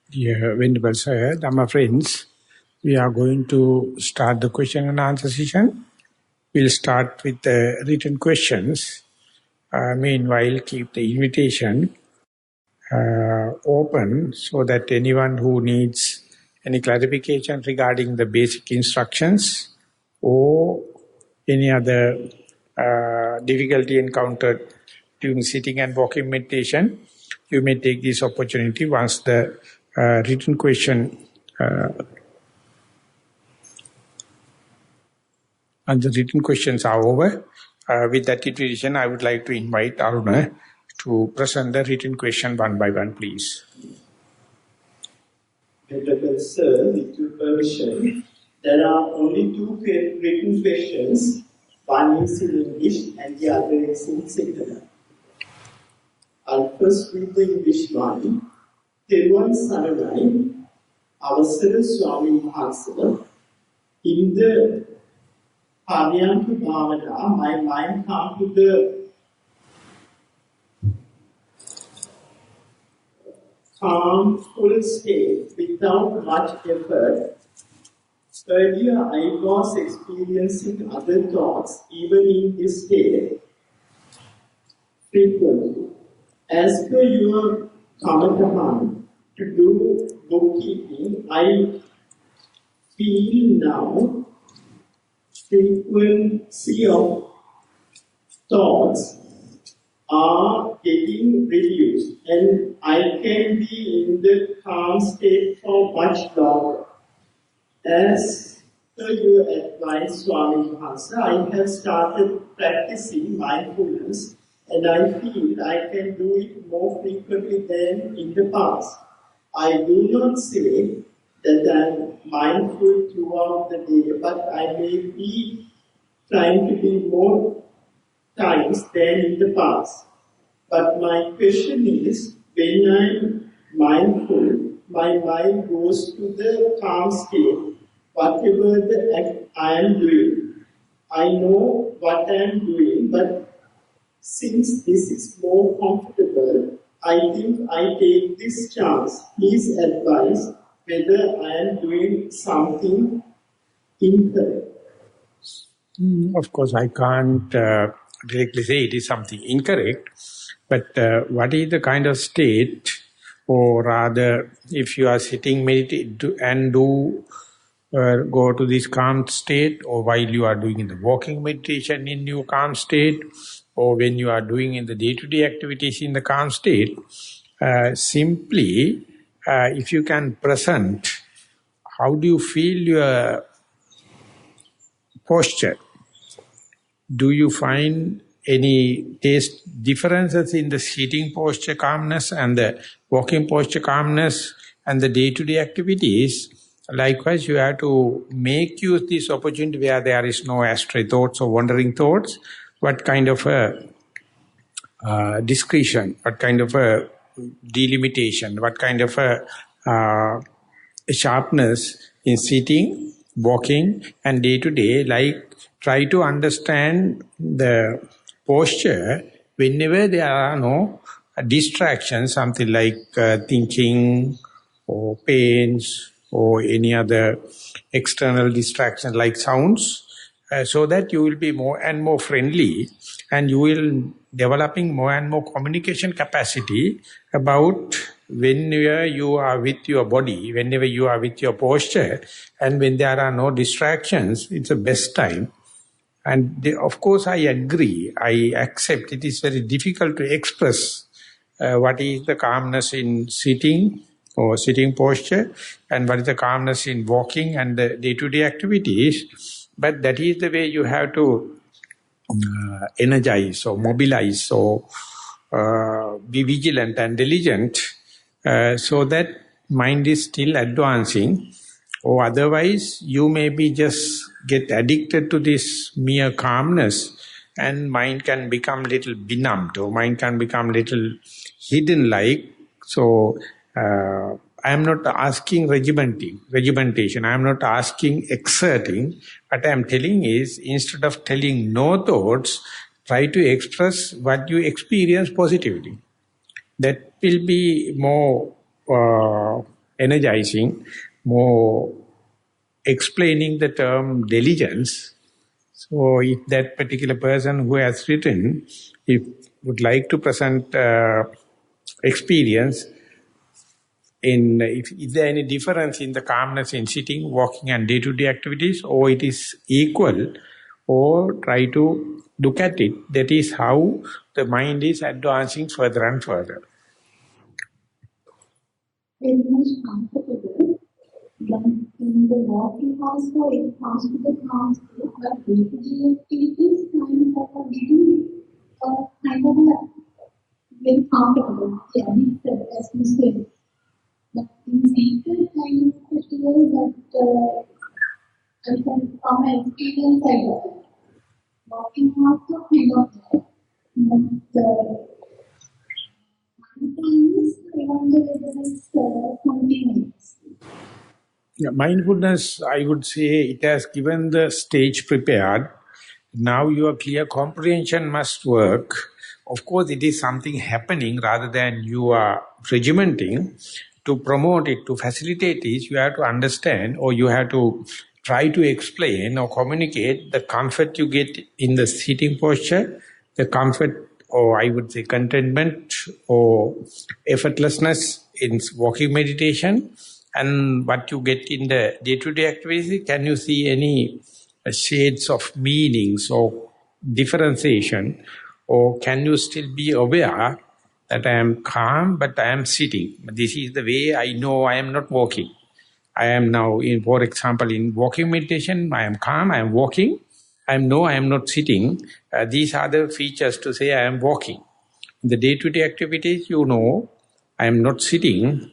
Dear Venerable Sir, Dhamma friends, we are going to start the question and answer session. We'll start with the written questions. Meanwhile, keep the invitation open so that anyone who needs any clarification regarding the basic instructions or any other difficulty encountered during sitting and walking meditation, you may take this opportunity once the written question and the written questions are over. With that invitation, I would like to invite Aruna to present the written question one by one, please. Venerable Sir, with your permission, there are only two written questions. One is in English and the other is in Sinhala. I'll first read the English one. Thero Saranai, Avasara Swami Maha. In the Paryanka Bhavana, my mind comes to the calm, full state without much effort. Earlier, I was experiencing other thoughts, even in this state, frequently. As per your Kamatahan, to do bookkeeping, I feel now frequency of thoughts are getting reduced, and I can be in the calm state for much longer. As per your advice, Swami Maha, I have started practicing mindfulness, and I feel I can do it more frequently than in the past. I do not say that I am mindful throughout the day, but I may be trying to be more times than in the past. But my question is, when I am mindful, my mind goes to the calm state, whatever the act I am doing. I know what I am doing, but since this is more comfortable, I think I take this chance. Please advise whether I am doing something incorrect. Of course, I can't directly say it is something incorrect, but what is the kind of state, or rather, if you are sitting, meditate, and go to this calm state, or while you are doing in the walking meditation in your calm state, or when you are doing in the day-to-day activities in the calm state, simply, if you can present, how do you feel your posture? Do you find any taste differences in the sitting posture calmness and the walking posture calmness and the day-to-day activities? Likewise, you have to make use this opportunity where there is no astray thoughts or wandering thoughts. What kind of a discretion, what kind of a delimitation, what kind of a sharpness in sitting, walking and day-to-day, like try to understand the posture whenever there are no distractions, something like thinking or pains or any other external distraction like sounds, so that you will be more and more friendly and you will developing more and more communication capacity about whenever you are with your body, whenever you are with your posture, and when there are no distractions, it's the best time. And of course, I agree, I accept it is very difficult to express what is the calmness in sitting or sitting posture and what is the calmness in walking and the day-to-day activities. But that is the way you have to energize or mobilize or be vigilant and diligent so that mind is still advancing, or otherwise you may be just get addicted to this mere calmness and mind can become little benumbed or mind can become little hidden like. So I am not asking regimentation, I am not asking exerting. What I am telling is, instead of telling no thoughts, try to express what you experience positively. That will be more energizing, more explaining the term diligence. So if that particular person who has written, if would like to present experience, if is there any difference in the calmness in sitting, walking and day-to-day activities, or it is equal, or try to look at it, that is how the mind is advancing further and further. Very much comfortable. But in the walking also, it comes to the calm state, but day-to-day activities kind of getting kind of very comfortable. Yeah, as you said. But in secret kind of festival that I can from my experience I got it. Walking also kind of that. But mindfulness, I wonder whether it's continuous. Yeah, mindfulness, I would say it has given the stage prepared. Now your clear comprehension must work. Of course, it is something happening rather than you are regimenting. To promote it, to facilitate it, you have to understand, or you have to try to explain or communicate the comfort you get in the sitting posture, the comfort, or I would say contentment or effortlessness in walking meditation, and what you get in the day-to-day activity. Can you see any shades of meanings or differentiation, or can you still be aware that I am calm but I am sitting? This is the way I know I am not walking. I am now, for example, in walking meditation, I am calm, I am walking, I am not sitting. These are the features to say I am walking. In the day-to-day activities, you know, I am not sitting,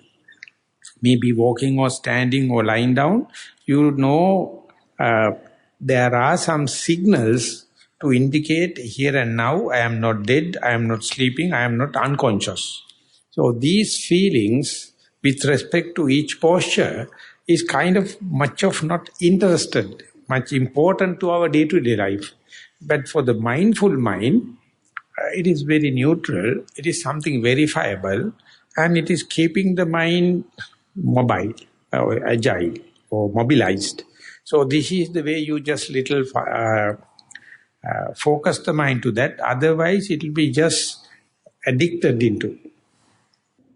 maybe walking or standing or lying down. You know, there are some signals to indicate here and now I am not dead, I am not sleeping, I am not unconscious. So these feelings with respect to each posture is kind of much of not interested, much important to our day-to-day life. But for the mindful mind, it is very neutral, it is something verifiable, and it is keeping the mind mobile, or agile, or mobilized. So this is the way you just little focus the mind to that. Otherwise, it will be just addicted into.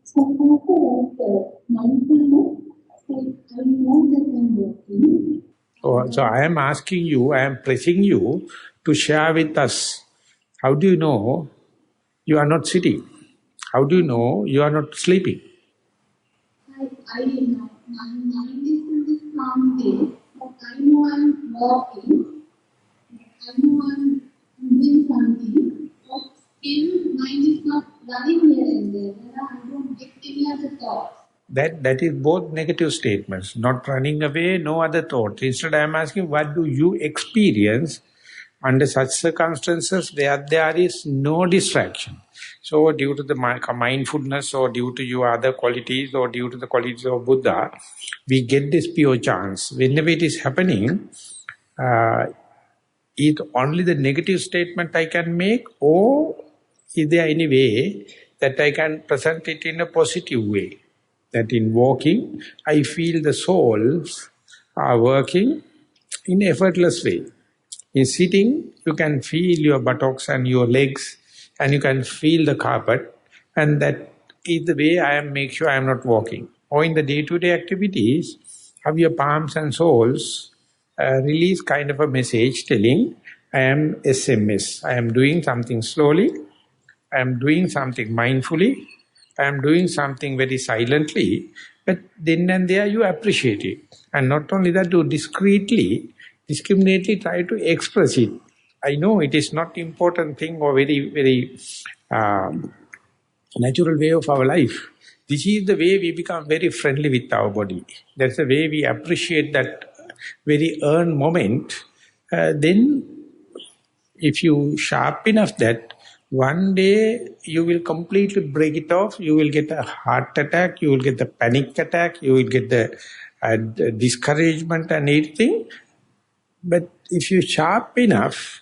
So after mindfulness, I know that I'm working. So I am asking you, I am pressing you to share with us. How do you know you are not sitting? How do you know you are not sleeping? I know my mind is in this calm state, but I know I'm walking. I know I'm doing something, but still mind is not running here and there. I don't get any other thoughts. That is both negative statements. Not running away, no other thoughts. Instead, I am asking, what do you experience under such circumstances where there is no distraction? So due to the mindfulness, or due to your other qualities, or due to the qualities of Buddha, we get this pure chance. Whenever it is happening, is only the negative statement I can make, or is there any way that I can present it in a positive way? That in walking, I feel the souls are working in effortless way. In sitting, you can feel your buttocks and your legs, and you can feel the carpet, and that is the way I am make sure I am not walking. Or in the day-to-day activities, have your palms and soles release kind of a message telling, I am SMS, I am doing something slowly, I am doing something mindfully, I am doing something very silently, but then and there you appreciate it. And not only that, you discreetly, discriminately try to express it. I know it is not important thing or very, very natural way of our life. This is the way we become very friendly with our body. That's the way we appreciate that very earned moment. Then if you sharp enough that, one day you will completely break it off, you will get a heart attack, you will get the panic attack, you will get the discouragement and everything. But if you sharp enough,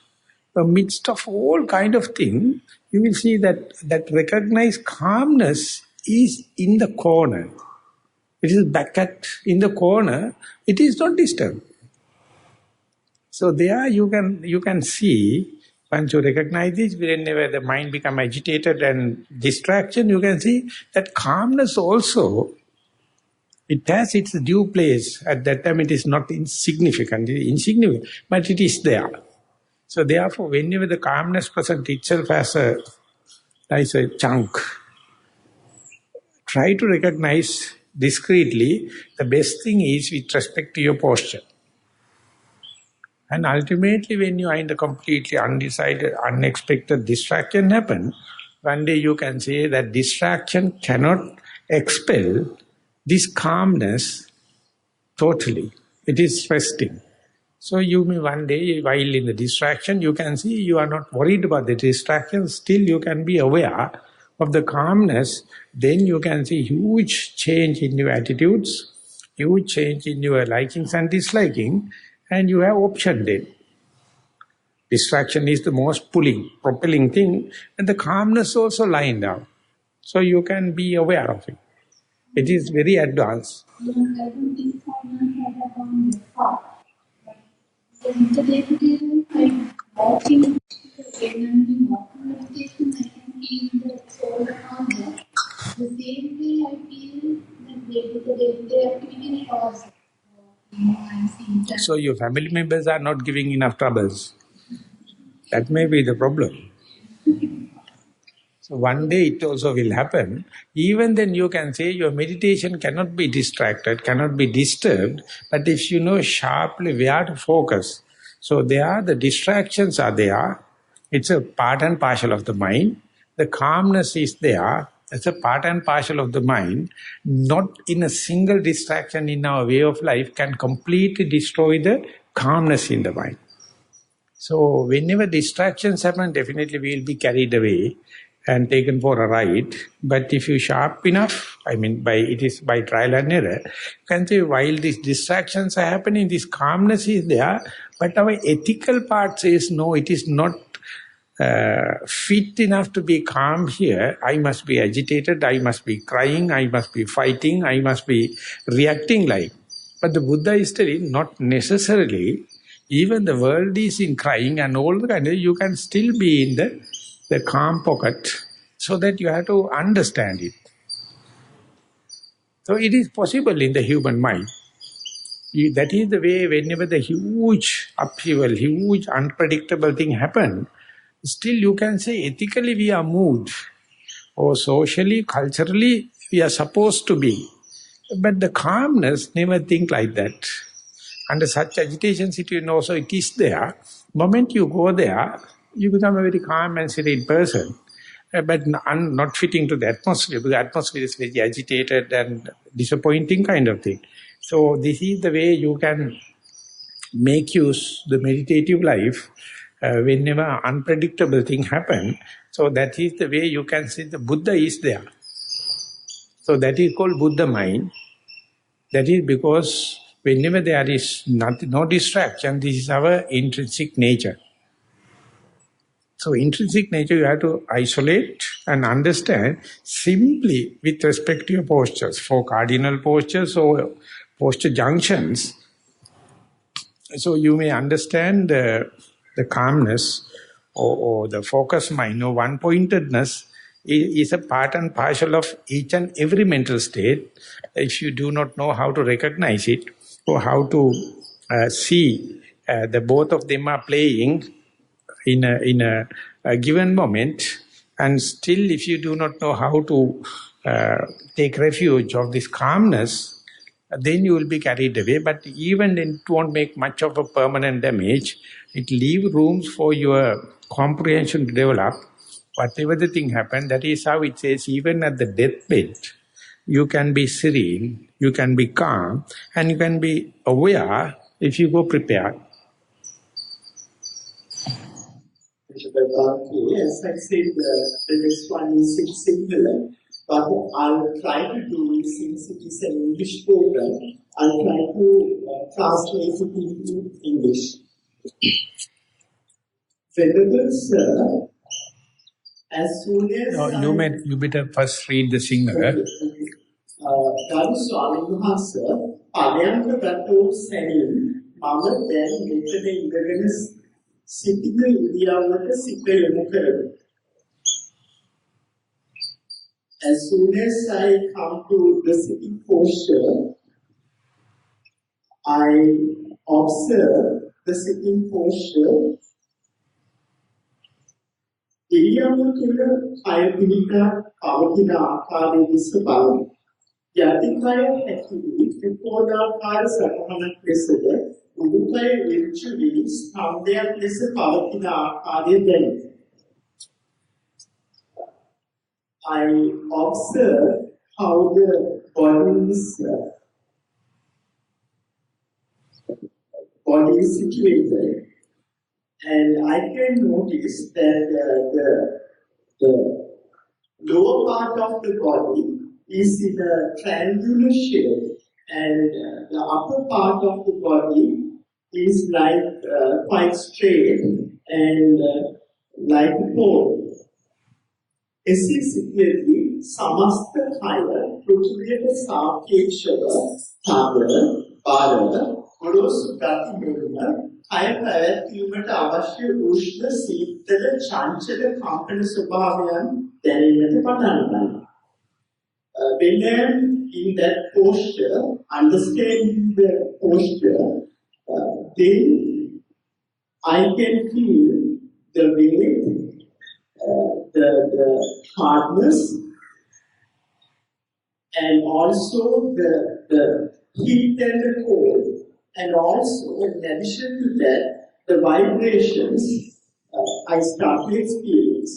amidst of all kind of thing, you will see that recognized calmness is in the corner. It is back in the corner. It is not disturbed. So there you can see, once you recognize this, whenever the mind become agitated and distraction, you can see that calmness also, it has its due place. At that time it is not insignificant, but it is there. So therefore, whenever the calmness presents itself as a chunk, try to recognize discreetly. The best thing is with respect to your posture. And ultimately, when you are in the completely undecided, unexpected distraction happen, one day you can say that distraction cannot expel this calmness totally. It is resting. So you may one day, while in the distraction, you can see you are not worried about the distraction. Still you can be aware of the calmness. Then you can see huge change in your attitudes, huge change in your likings and disliking, and you have option then. Distraction is the most propelling thing, and the calmness also lying down. So you can be aware of it. It is very advanced. I don't think someone had a one thought. The day-to-day life, I'm watching when I'm in walking meditation, I can feel the soul around there. The same way I feel that day-to-day activity also. I'm seeing that. So your family members are not giving enough troubles. That may be the problem. So one day it also will happen. Even then you can say your meditation cannot be distracted, cannot be disturbed. But if you know sharply where to focus, so the distractions are there. It's a part and parcel of the mind. The calmness is there. It's a part and parcel of the mind. Not in a single distraction in our way of life can completely destroy the calmness in the mind. So whenever distractions happen, definitely we will be carried away and taken for a ride. But if you sharp enough, it is by trial and error, you can say while these distractions are happening, this calmness is there, but our ethical part says, no, it is not fit enough to be calm here. I must be agitated, I must be crying, I must be fighting, I must be reacting like. But the Buddha is telling, not necessarily. Even the world is in crying and all the kind of, you can still be in the calm pocket, so that you have to understand it. So it is possible in the human mind. That is the way whenever the huge upheaval, huge unpredictable thing happen, still you can say ethically we are moved, or socially, culturally we are supposed to be. But the calmness never think like that. Under such agitation situation also it is there. Moment you go there, you become a very calm and serene person. But not fitting to the atmosphere, because the atmosphere is very agitated and disappointing kind of thing. So this is the way you can make use the meditative life whenever unpredictable thing happen. So that is the way you can see the Buddha is there. So that is called Buddha mind. That is because whenever there is no distraction, this is our intrinsic nature. So intrinsic nature you have to isolate and understand simply with respect to your postures. 4 cardinal postures or posture junctions. So you may understand the calmness or the focus mind or one-pointedness is a part and parcel of each and every mental state. If you do not know how to recognize it or how to see the both of them are playing in a given moment, and still if you do not know how to take refuge of this calmness, then you will be carried away. But even then it won't make much of a permanent damage. It leaves rooms for your comprehension to develop. Whatever the thing happen, that is how it says even at the deathbed, you can be serene, you can be calm, and you can be aware if you go prepared. As I said, the next one is similar, but I'll try to do, since it is an English program, I'll try to translate it into English. Venerable Sir, as soon as you better first read the singer. Okay. ගරු ස්වාමීන් වහන්සේ පරයන්ක ගතෝ සැනින් මම දැන් මෙතන ඉඳගෙන සිටින ඉරියව්වට සිත යොමු කරමි. As soon as I come to the sitting posture, I observe the sitting posture. ඉරියව්ව තුළ කය පිළිකා පවතින ආකාරයේ දිස බලමු. යටිකය ඇතුළේ ත්‍රිකෝණාකාර සටහනක් ලෙසද උඩුකය ඍජු වී ස්කන්ධයක් ලෙස පවතින ආකාරය දැනේ. I observe how the body is situated, and I can notice that the lower part of the body is in a triangular shape, and the upper part of the body is like quite straight and like a pole. එසිසියදී සමස්ත කය පෘථිවියට සාපේක්ෂව තද, බර, ගොරෝසු ගති මෙන්ම කය පැවැත්වීමට අවශ්‍ය උෂ්ණ, සීතල, චංචල කම්පන ස්වභාවයන් දැනෙන්නට පටන් ගන්නවා. When I am in that posture, understanding the posture, then I can feel the weight, the hardness, and also the heat and the cold, and also in addition to that, the vibrations I start to experience.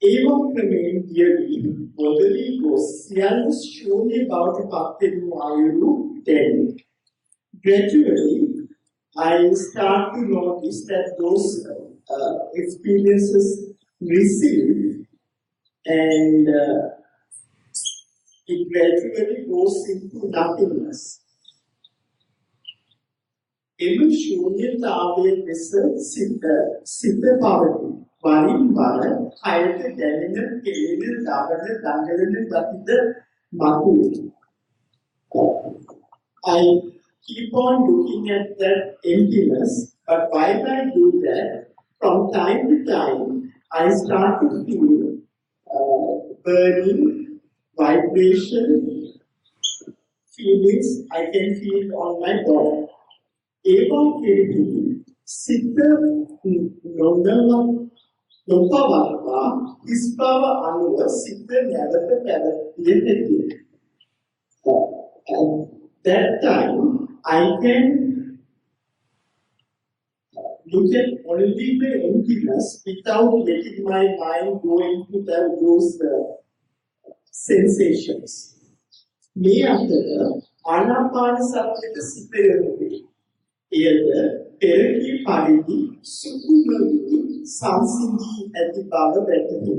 Evam ක්‍රමයෙන් කියවි මොදලී ගොස් සියල්ල ශූන්‍ය බවට පත් වෙනු අයුරු දැනේ. Gradually, I start to notice that those experiences receive, and it gradually goes into nothingness. එම ශූන්‍යතාවයේ ලෙස සිත පවතී. වරින් වර කයට දැනෙන කෙලෙන දඟලන ගතිද මතුවේ. I keep on looking at that emptiness, but while I do that, from time to time, I start to feel burning, vibration, feelings I can feel on my body. Evam kiriti siddha නොපවත්වා ඉස්බව අනුව සිත නැවත පැවතිය හැකිය. At that time, I can look at only the emptiness without letting my mind go into those sensations. මේ අතර ආනාපාන සතියට සිත යොමුවේ. එයද පෙරකී පරිදි සුකුමවි සංසිඳී ඇති බව වැටහේ.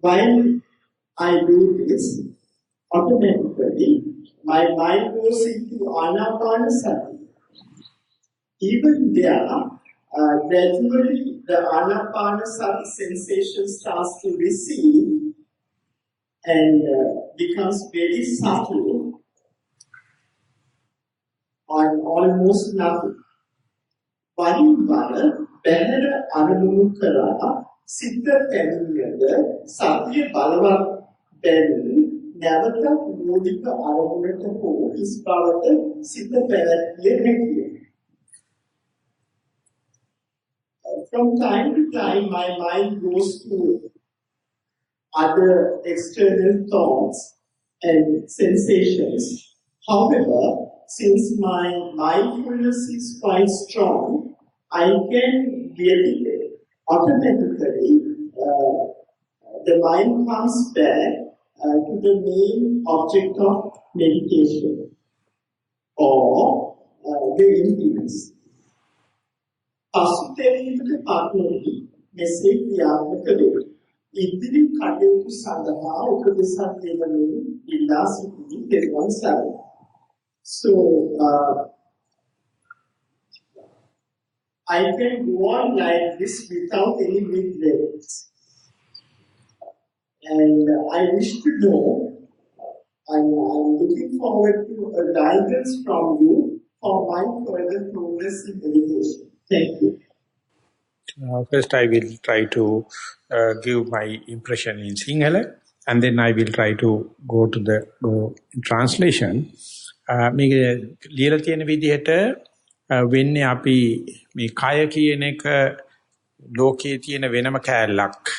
While I do this, automatically my mind goes into Anapanasati. Even there, gradually the Anapanasati sensation starts to recede and becomes very subtle or almost nothing. වරින් වර බැහැර අරමුණු කරා සිත පැමිණියද සතිය බලවත් බැවින් නැවත මූලික අරමුණට හෝ ඉස්බවට සිත පැවැත්විය හැකිය. From time to time, my mind goes to other external thoughts and sensations. However, since my mindfulness is quite strong, I can really automatically, the mind comes back to the main object of meditation or the emptiness. පසුතැවීමට පත්වී මෙසේ ක්‍රියාත්මක වේ. ඉදිරි කටයුතු සඳහා උපදෙසක් දෙමින් ඉල්ලා සිටින දෙවන් සරණයි. So, I can go on like this without any regrets. And I wish to know, I'm looking forward to a guidance from you for my further progress in meditation. Thank you. First, I will try to give my impression in Sinhala, and then I will try to go to the translation. මේක ලියලා තියෙන විදිහට වෙන්නේ අපි මේ කය කියන එක ලෝකයේ තියෙන වෙනම කෑල්ලක්.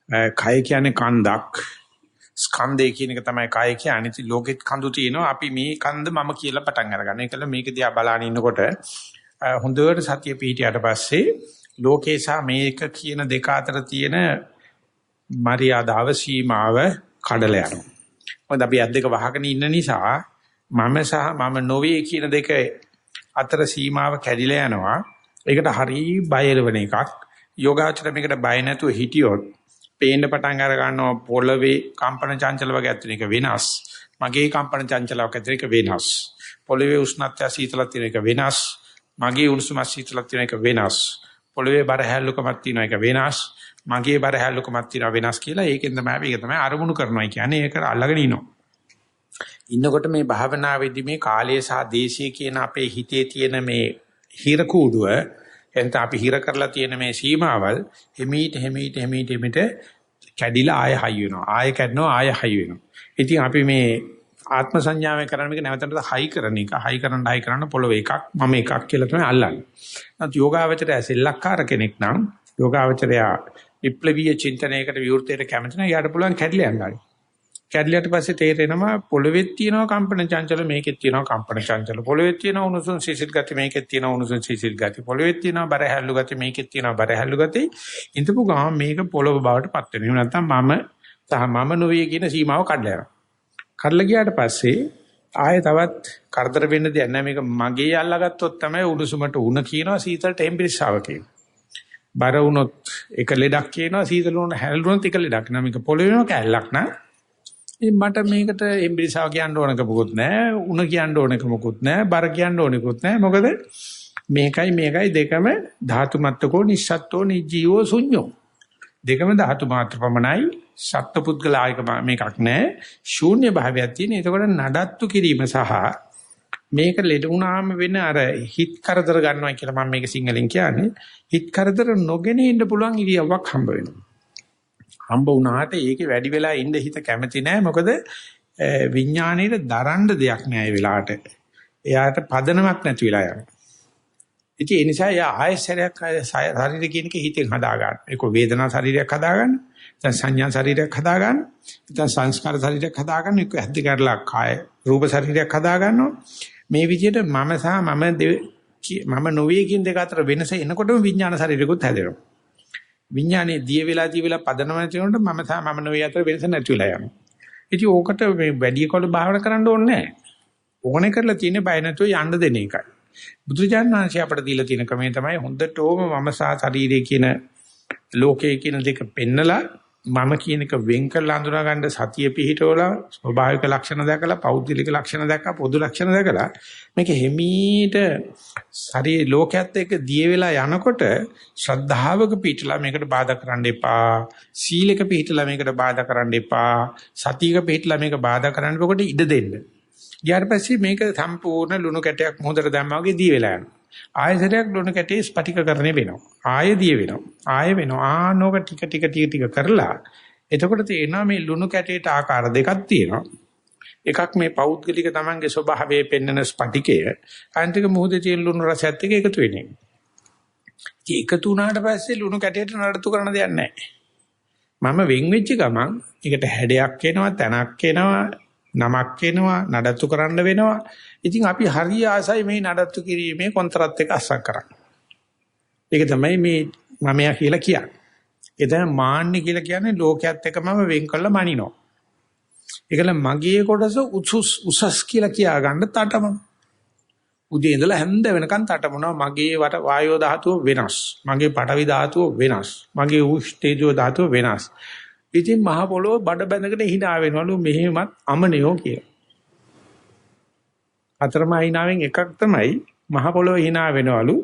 කය කියන්නේ කන්දක්. ස්කන්ධය කියන එක තමයි කය කියන්නේ. ඉතින් ලෝකෙත් කඳු තියෙනවා. අපි මේ කන්ද මම කියලා පටන් අරගන්න. ඒකල මේක දිහා බලාගෙන ඉන්නකොට හොඳට සතිය පිහිටියට පස්සේ ලෝකේ සහ මේක කියන දෙක අතර තියෙන මරියාදාව සීමාව කඩලා යනවා. මොකද අපි අත් දෙක වහගෙන ඉන්න නිසා මම සහ මම නොවේ කියන දෙක අතර සීමාව කැඩිලා යනවා. ඒකට හරි බය වෙන එකක්. යෝගාචර මේකට බය නැතුව හිටියොත් පේන්න පටන් අර ගන්නවා පොළවේ කම්පන චංචල වගේ ඇතුළේ එක වෙනස්. මගේ කම්පන චංචලයක් ඇතුළේ එක වෙනස්. පොළවේ උෂ්ණත්වය සීතලක් තියෙන එක වෙනස්. මගේ උණුසුම සීතලක් තියෙන එක වෙනස්. පොළවේ බර හැල්ලුකමක් තියෙන එක වෙනස්. මගේ බර හැල්ලුකමක් තියෙන වෙනස් කියලා ඒකෙන් තමයි අරමුණු කරනවා කියන්නේ. ඒක අල්ලගෙන ඉනවා. ඉන්නකොට මේ භාවනාවේදී මේ කාලය සහ දේශය කියන අපේ හිතේ තියෙන මේ හිර කූඩුව එතන අපි හිර කරලා තියෙන මේ සීමාවල් හිමීට කැඩිලා ආය හයි වෙනවා. ආය කැඩනවා ආය හයි වෙනවා. ඉතින් අපි මේ ආත්ම සංඥාවෙන් කරන මේක නැවතට හයි කරන එක. හයි කරන්න පොළොව එකක් මම එකක් කියලා තමයි අල්ලන්නේ. නැත්නම් යෝගාවචරය සෙල්ලක්කාර කෙනෙක් නම් යෝගාවචරය විප්ලවීය චින්තනයකට විවෘතයට කැමති නම් යාට පුළුවන් කැඩිලා යන්න. කැඩලියට පස්සේ තේරෙනවා පොළොවේත් තියෙනවා කම්පන චංචල මේකෙත් තියෙනවා කම්පන චංචල පොළොවේත් තියෙනවා උණුසුම් සිසිල් ගති මේකෙත් තියෙනවා උණුසුම් සිසිල් ගති පොළොවේත් තියෙනවා බර හැල්ලු ගති මේකෙත් තියෙනවා බර හැල්ලු ගති ඉඳපු ගාම මේක පොළොව බවට පත් වෙනවා. එහෙම නැත්නම් මම සහ මම නොවේ කියන සීමාව කඩලා යනවා. කඩලා ගියාට පස්සේ ආයෙ තවත් කරදර වෙන්න දෙයක් නැහැ. මේක මගේ අල්ලගත්තොත් තමයි උණුසුමට උණ කියනවා සීතලට ටෙම්පරේචර් කියනවා. බර වුණොත් එක ලෙඩක් කියනවා සීතල වුණ හැල්ලුනොත් එක ලෙඩක් නෑ. මේක පොළොවේම කැලලක් නෑ. මට මේකට එම්බ්‍රිසාව කියන්න ඕනක මොකුත් නැහැ. උණ කියන්න ඕනක මොකුත් නැහැ. බර කියන්න ඕනෙකුත් නැහැ. මොකද මේකයි දෙකම ධාතු මත්තකෝ නිස්සත්තෝ නිජීවෝ ශුඤ්ඤෝ. දෙකම ධාතු මාත්‍ර පමණයි. සත්පුද්ගල ආයක මේකක් නැහැ. ශූන්‍ය භාවයක් තියෙන. ඒකෝට නඩත්තු කිරීම සහ මේක ලෙඩ වුණාම වෙන අර හිත කරදර ගන්නවා කියලා මම මේක සිංහලෙන් කියන්නේ. හිත කරදර නොගෙන ඉන්න පුළුවන් ඉරියව්වක් හම්බ වෙනවා. හම්බ වුණාට ඒකේ වැඩි වෙලා ඉන්න හිත කැමති නැහැ. මොකද විඥාණයට දරන්න දෙයක් නැහැ ඒ වෙලාවට. එයාට පදනමක් නැති වෙලා යනවා. ඉතින් ඒ නිසා යා ආයශරයක් ශරීර කියන එක හිතෙන් හදා ගන්න. ඒක වේදනා ශරීරයක් හදා ගන්න. දැන් සංඥා ශරීරයක් හදා ගන්න. දැන් සංස්කාර ශරීරයක් හදා ගන්න. ඒක ඇද්ද කරලා කාය රූප ශරීරයක් හදා ගන්නවා. මේ විදිහට මම සහ මම නොවේ කියන දෙක අතර වෙනස එනකොටම විඥාන ශරීරෙකුත් හැදෙනවා. විඥානේ දිය වෙලා පදනම නැති වෙනකොට මම සහ මම නොවේ අතර වෙනස නැති වෙලා යනවා. ඉතින් ඕකට මේ වැඩි කොට භාවනා කරන්න ඕනේ නැහැ. ඕනේ කරලා තියෙන්නේ බය නැතුව යන්න දෙන එකයි. බුදුරජාණන් වහන්සේ අපට දීලා තියෙන ක්‍රමය තමයි හොඳටම මම සහ ශරීරය කියන ලෝකයේ කියන දෙක පෙන්නලා මම කියන එක වෙන් කරලා අඳුනා ගන්න සතිය පිහිටවලා ස්වභාවික ලක්ෂණ දැකලා පෞද්ගලික ලක්ෂණ දැකලා පොදු ලක්ෂණ දැකලා මේක හිමීට ශරීර ලෝකයේත් එක්ක දිය වෙලා යනකොට ශ්‍රද්ධාවක පිහිටලා මේකට බාධා කරන්න එපා සීලක පිහිටලා මේකට බාධා කරන්න එපා සතියක පිහිටලා මේක බාධා කරන්න එපකොට ඉඩ දෙන්න. ඊට පස්සේ මේක සම්පූර්ණ ලුණු කැටයක් මොහොතට දැම්මා වගේ දී වෙලා යනවා. ආයසරයක් ලුණු කැටේ ස්පටිකකරණය වෙනවා. ආය දී වෙනවා. ආය වෙනවා. ආනෝක ටික කරලා එතකොට තේරෙනවා මේ ලුණු කැටේට ආකාර දෙකක් තියෙනවා. එකක් මේ පෞද්ගලික තමන්ගේ ස්වභාවයේ පෙන්වන ස්පටිකය. අනිතික මොහොතේ තියෙන ලුණු රසයත් එක්ක එකතු වෙන එක. එකතු වුණාට පස්සේ ලුණු කැටේට නඩත්තු කරන්න දෙයක් නැහැ. මම වෙන් වෙච්ච ගමන් ඒකට හැඩයක් එනවා, තනක් එනවා, නමක් එනවා, නඩත්තු කරන්න වෙනවා. ඉතින් අපි හරිය ආසයි මේ නඩත්තු කිරීමේ කොන්ත්‍රාත් එක අස්සම් කරන්නේ. ඒක තමයි මේ මමයා කියලා කියන්නේ. ඒ තමයි මාන්නේ කියලා කියන්නේ ලෝකයේත් එක්කම වෙන් කළා මනිනවා. ඒකල මගේ කොටස උසස් කියලා කියා ගන්න තටමන. උදේ ඉඳලා හැන්ද වෙනකන් තටමනවා මගේ වායෝ ධාතුව වෙනස්. මගේ පඨවි ධාතුව වෙනස්. මගේ උෂ්ඨේජෝ ධාතුව වෙනස්. ඉතින් මහ පොළොව බඩ බැඳගෙන hina වෙනවලු මෙහෙමත් අමනියෝ කියලා. අතරම hinaවෙන් එකක් තමයි මහ පොළොව hina වෙනවලු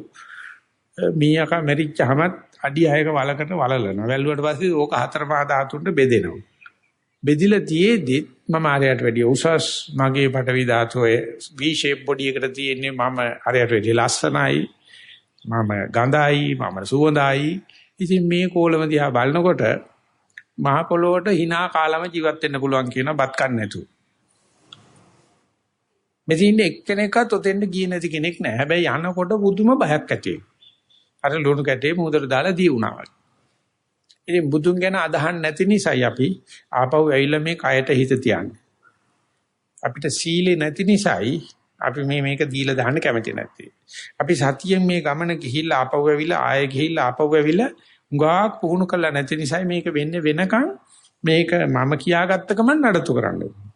මීයක මෙරිච්චහමත් අඩි 6ක වලකට වලලනවා. වැල්ලුවට පස්සේ ඕක හතර මහා ධාතුන්ට බෙදෙනවා. බෙදිලා තියේදී මම ආරයට වැඩිය උසස් මගේ පටවි ධාතුවේ V shape body එකට තියෙන්නේ මම ආරයට වැඩිය ලස්සනයි මම ගඳයි මම සුවඳයි ඉතින් මේ කෝලම දිහා බලනකොට මහ පොළොවට hina කාලම ජීවත් වෙන්න පුළුවන් කියන බත් කන්න නැතුව මෙතන එක්කෙනෙක්වත් ඔතෙන්ද ගියේ නැති කෙනෙක් නෑ හැබැයි යනකොට බුදුම බයක් ඇති අර ලුණු කැටේ මුහුදට දාලා දී වුණා වගේ ඉතින් බුදුන් ගැන අදහන් නැති නිසායි අපි ආපහු ඇවිල්ලා මේ කයට හිත තියන්නේ. අපිට සීලේ නැති නිසායි අපි මේක දීලා දාන්න කැමති නැත්තේ. අපි සතියෙන් මේ ගමන ගිහිල්ලා ආපහු ඇවිල්ලා ආයෙ ගිහිල්ලා ආපහු ඇවිල්ලා උඟාක් පුහුණු කරලා නැති නිසායි මේක වෙන්නේ වෙනකන් මේක මම කියාගත්ත ගමන් නඩත්තු කරන්න ඕනේ.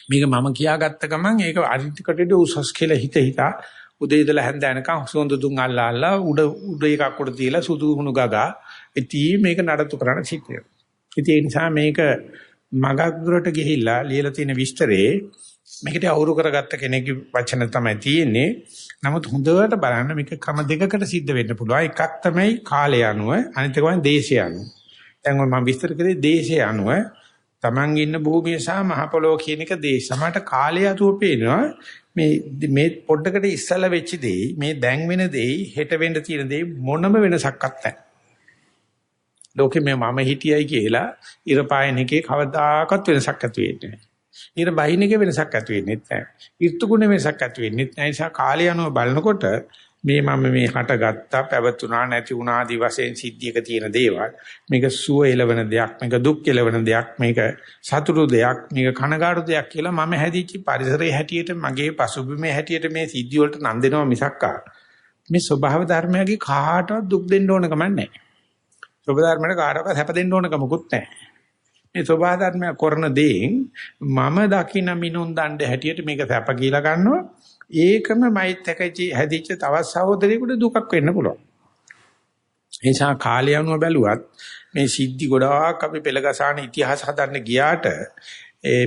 මේක මම කියාගත්ත ගමන් ඒක අනිත්කටද උසස් කියලා හිතා උදේ ඉඳලා හැන්ද යනකම් සුවඳ දුම් අල්ලාලා උඩ එකක් උඩ තියලා සුදු හුණු ගගා ඉතින් මේක නඩත්තු කරන්න සිද්ධ වෙනවා. ඉතින් ඒ නිසා මේක මගක් දුරට ගිහිල්ලා ලියලා තියෙන විස්තරේ මේකට අවුරු කරගත්ත කෙනෙක්ගේ වචන තමයි තියෙන්නේ. නමුත් හොඳට බලන්න මේක ක්‍රම දෙකකට සිද්ධ වෙන්න පුළුවන්. එකක් තමයි කාලය අනුව අනිත් එක තමයි දේශය අනුව. දැන් මම විස්තර කරේ දේශය අනුව Taman ඉන්න භූමිය සහ මහ පොළොව කියන එක දේශ. සමහරට කාලය අතුව පේනවා මේ පොඩ්ඩකට ඉස්සලා වෙච්ච දෙයි මේ දැන් වෙන දෙයි හෙට වෙන්න තියෙන දෙයි මොනම වෙනසක්වත් නැහැ. ලෝකෙ මම හිටියයි කියලා ඉර පායන එකේ කවදාකවත් වෙනසක් ඇති වෙන්නේ නැහැ. ඉර බහින එකේ වෙනසක් ඇති වෙන්නේ නැහැ. ඍතු ගුණ වෙනසක් ඇති වෙන්නේ නැහැ. ඒ නිසා කාලය අනුව බලනකොට මේ හටගත්තා පැවතුණා නැති වුණා ආදි වශයෙන් සිද්ධියක තියෙන දේවල් මේක සුව එළවන දෙයක් මේක දුක් එළවන දෙයක් මේක සතුටු දෙයක් මේක කනගාටු දෙයක් කියලා මම හැදිච්ච පරිසරයේ හැටියට මගේ පසුබිමේ හැටියට මේ සිද්ධි වලට නම් දෙනවා මිසක්කා මේ ස්වභාව ධර්මයගේ කාටවත් දුක් දෙන්න ඕන කමක් නැහැ. ස්වභාව ධර්මයට කාටවත් හැප දෙන්න ඕන කමකුත් නැහැ. මේ ස්වභාව ධර්මය කරන දේෙන් මම දකින්න මිනුම් දණ්ඩ හැටියට මේක සැප කියලා ගන්නවා. ඒකම මයිත් එකයි හැදිච්ච තවත් සහෝදරයෙකුට දුකක් වෙන්න පුළුවන්. ඒ නිසා කාලය අනුව බැලුවත් මේ සිද්ධි ගොඩාක් අපි පෙළගසාන ඉතිහාස හදන්න ගියාට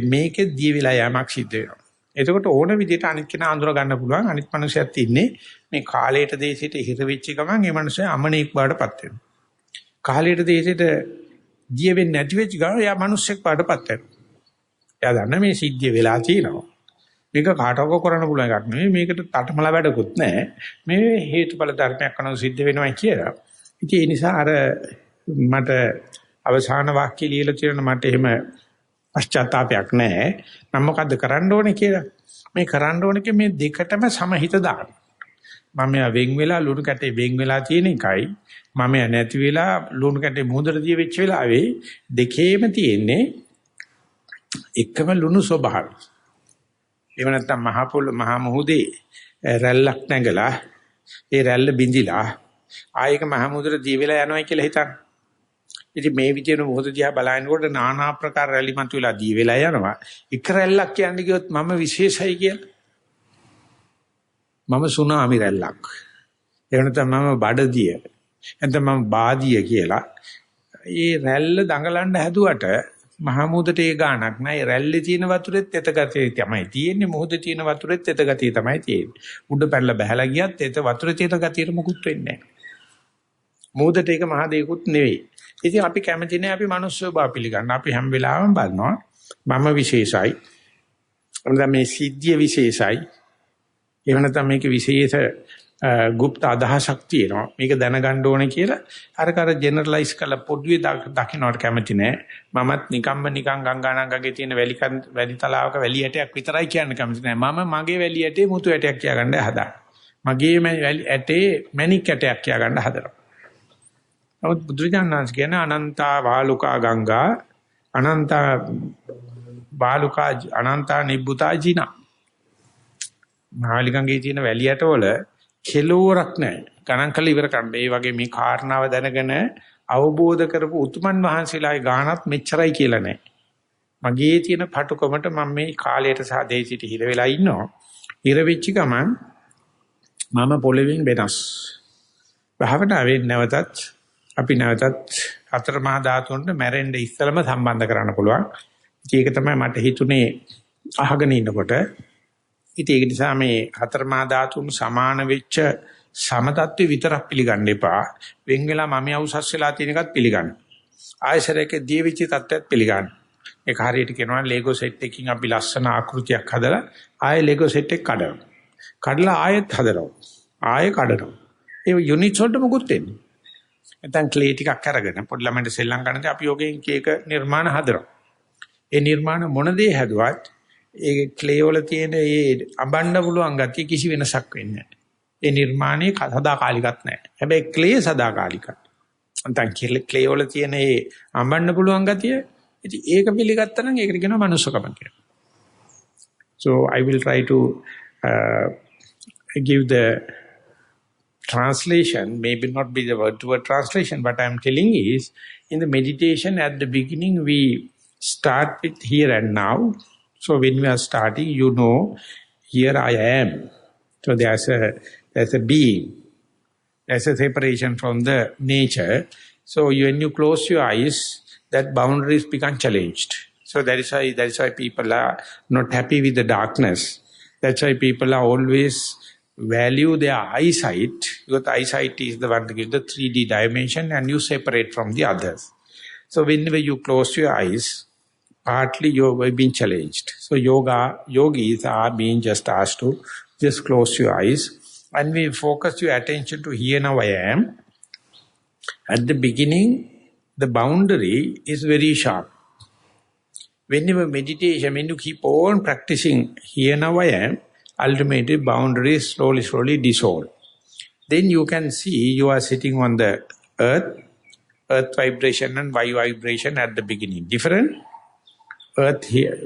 මේකේ දී වෙලා යamak සිද්ධ වෙනවා. එතකොට ඕන විදිහට අනිත් කෙනා අඳුර ගන්න පුළුවන් අනිත් මනුස්සයත් ඉන්නේ මේ කාලයට දේශයට හිර වෙච්ච ගමන් ඒ මනුස්සයා අමනෙක් බාටපත් වෙනවා. කාලයට දේශයට දිය වෙන්නේ නැති වෙච්ච ගමන් එයා මනුස්සෙක් බාටපත් වෙනවා. එයා දන්න මේ සිද්ධිය වෙලා තියෙනවා. මේක කාටවක කරන්න පුළුවන් එකක් නෙවෙයි මේකට තටමලා වැඩකුත් නැහැ මේ හේතුඵල ධර්මයක් කරනවා සිද්ධ වෙනවා කියලා. ඉතින් ඒ නිසා අර මට අවසාන වාක්‍ය ලියලා තියෙන මට එහෙම පශ්චාත්තාවයක් නැහැ. මම මොකද්ද කරන්න ඕනේ කියලා. මේ කරන්න ඕනේ මේ දෙකටම සමහිත දාන්න. මම වෙන් වෙලා ලුණු කැටේ වෙන් වෙලා තියෙන එකයි මම නැති වෙලා ලුණු කැටේ මුහුදට දිය වෙච්ච වෙලාවේ දෙකේම තියෙන්නේ එකම ලුණු ස්වභාවය. එහෙම නැත්නම් මහ මුහුදේ රැල්ලක් නැගලා ඒ රැල්ල බිඳිලා ආයක මහ මුහුදට දී වෙලා යනවා කියලා හිතන්න. ඉතින් මේ විදිහට මුහුද දිහා බලනකොට নানা ආකාර රැලි මතුවලා දී වෙලා යනවා. එක රැල්ලක් කියන්නේ කිව්වොත් මම විශේෂයි කියලා. මම සුනාමි රැල්ලක්. එහෙම නැත්නම් මම බඩදිය. නැත්නම් මම බාදිය කියලා. ඒ රැල්ල දඟලන්න හැදුවට මහමුදට ඒ ගාණක් නෑ. රැල්ලේ තියෙන වතුරෙත් එතගතිය තමයි තියෙන්නේ. මුහුදේ තියෙන වතුරෙත් එතගතිය තමයි තියෙන්නේ. උඩ පැනලා බහැලා ගියත් එත වතුරේ තියෙන ගතියට මොකුත් වෙන්නේ නෑ. මුහුදට ඒක මහ දෙයක්ුත් නෙවෙයි. ඉතින් අපි කැමති නෑ අපි මනුස්සව බව පිළිගන්න. අපි හැම වෙලාවෙම බලනවා මම විශේෂයි. එතන මේ සිද්ධිය විශේෂයි. එහෙම නැත්නම් මේක විශේෂ গুপ্ত අදහසක් තියෙනවා. මේක දැනගන්න ඕනේ කියලා අර ජෙනරලයිස් කරලා පොඩ්ඩුවේ දකින්නට කැමති නෑ. මමත් නිකන් ගංගානංගගේ තියෙන වැලි තලාවක වැලි ඇටයක් විතරයි කියන්න කැමති නෑ. මම මගේ වැලි ඇටේ මුතු ඇටයක් කියාගන්න හදා. මගේ වැලි ඇටේ මැණික් ඇටයක් කියාගන්න හදනවා. නමුත් බුදුරජාණන් කියන අනන්තා වාලුකා ගංගා අනන්තා වාලුකා අනන්තා නිබ්බුතා ජිනා. මහලිගංගේ තියෙන වැලි ඇටවල කෙලෝරක් නැහැ. ගණන් කළ ඉවර කරන්න. ඒ වගේ මේ කාරණාව දැනගෙන අවබෝධ කරපු උතුමන් වහන්සේලාගේ ගානත් මෙච්චරයි කියලා නැහැ. මගේ තියෙන පටුකමට මම මේ කාලයට සහ දේශයට හිර වෙලා ඉන්නවා. හිර වෙච්ච ගමන් මම පොළවෙන් වෙනස්. භාවනාවෙන් නැවතත් අපි නැවතත් හතර මහා ධාතුන්ට මැරෙන්න ඉස්සලම සම්බන්ධ කරන්න පුළුවන්. ඒක තමයි මට හිතුනේ අහගෙන ඉන්නකොට. ඉතින් ඒක නිසා මේ හතර මහා ධාතුන් සමාන වෙච්ච සමතත්ත්වය විතරක් පිළිගන්න එපා. වෙන් වෙලා මම අවුසස් වෙලා තියෙන එකත් පිළිගන්න. ආයශරයේ දීවිචි තත්ත්වයක් පිළිගන්න. ඒක හරියට කියනවා ලෙගෝ සෙට් එකකින් අපි ලස්සන ආකෘතියක් හදලා ආයෙ ලෙගෝ සෙට් එක කඩනවා. කඩලා ආයෙත් හදනවා. ආයෙ කඩනවා. ඒ යුනිට්ස් වලට මොකුත් වෙන්නේ. නැත්නම් ක්ලේ ටිකක් අරගෙන පොඩි ළමයින්ට සෙල්ලම් කරනදී අපි යෝගෙන් එක නිර්මාණ හදනවා. ඒ නිර්මාණ මොන දේ හැදුවත් ඒ ක්ලේ වල තියෙන ඒ අඹන්න පුළුවන් ගතිය කිසි වෙනසක් වෙන්නේ නැහැ. ඒ නිර්මාණේ සදාකාලිකත් නැහැ. හැබැයි ක්ලේ සදාකාලිකයි. නැත්නම් ක්ලේ වල තියෙන ඒ අඹන්න පුළුවන් ගතිය ඉතින් ඒක පිළිගත්තා නම් ඒකට කියනවා මනුස්සකම කියලා. So I will try to give the translation, maybe not be the word-to-word translation, but I am telling is, in the meditation at the beginning, we start with here and now. So when we are starting, you know, here I am. So there's a being. There's a separation from the nature. So when you close your eyes, that boundaries become challenged. So that is why people are not happy with the darkness. That's why people are always value their eyesight, because eyesight is the one that gives the 3D dimension and you separate from the others. So whenever you close your eyes, partly you have been challenged. So yogis are being just asked to just close your eyes and we focus your attention to here now I am. At the beginning, the boundary is very sharp. Whenever meditation, when you keep on practicing here now I am, ultimately boundaries slowly dissolve. Then you can see you are sitting on the earth vibration and Y vibration at the beginning. Different. Earth here,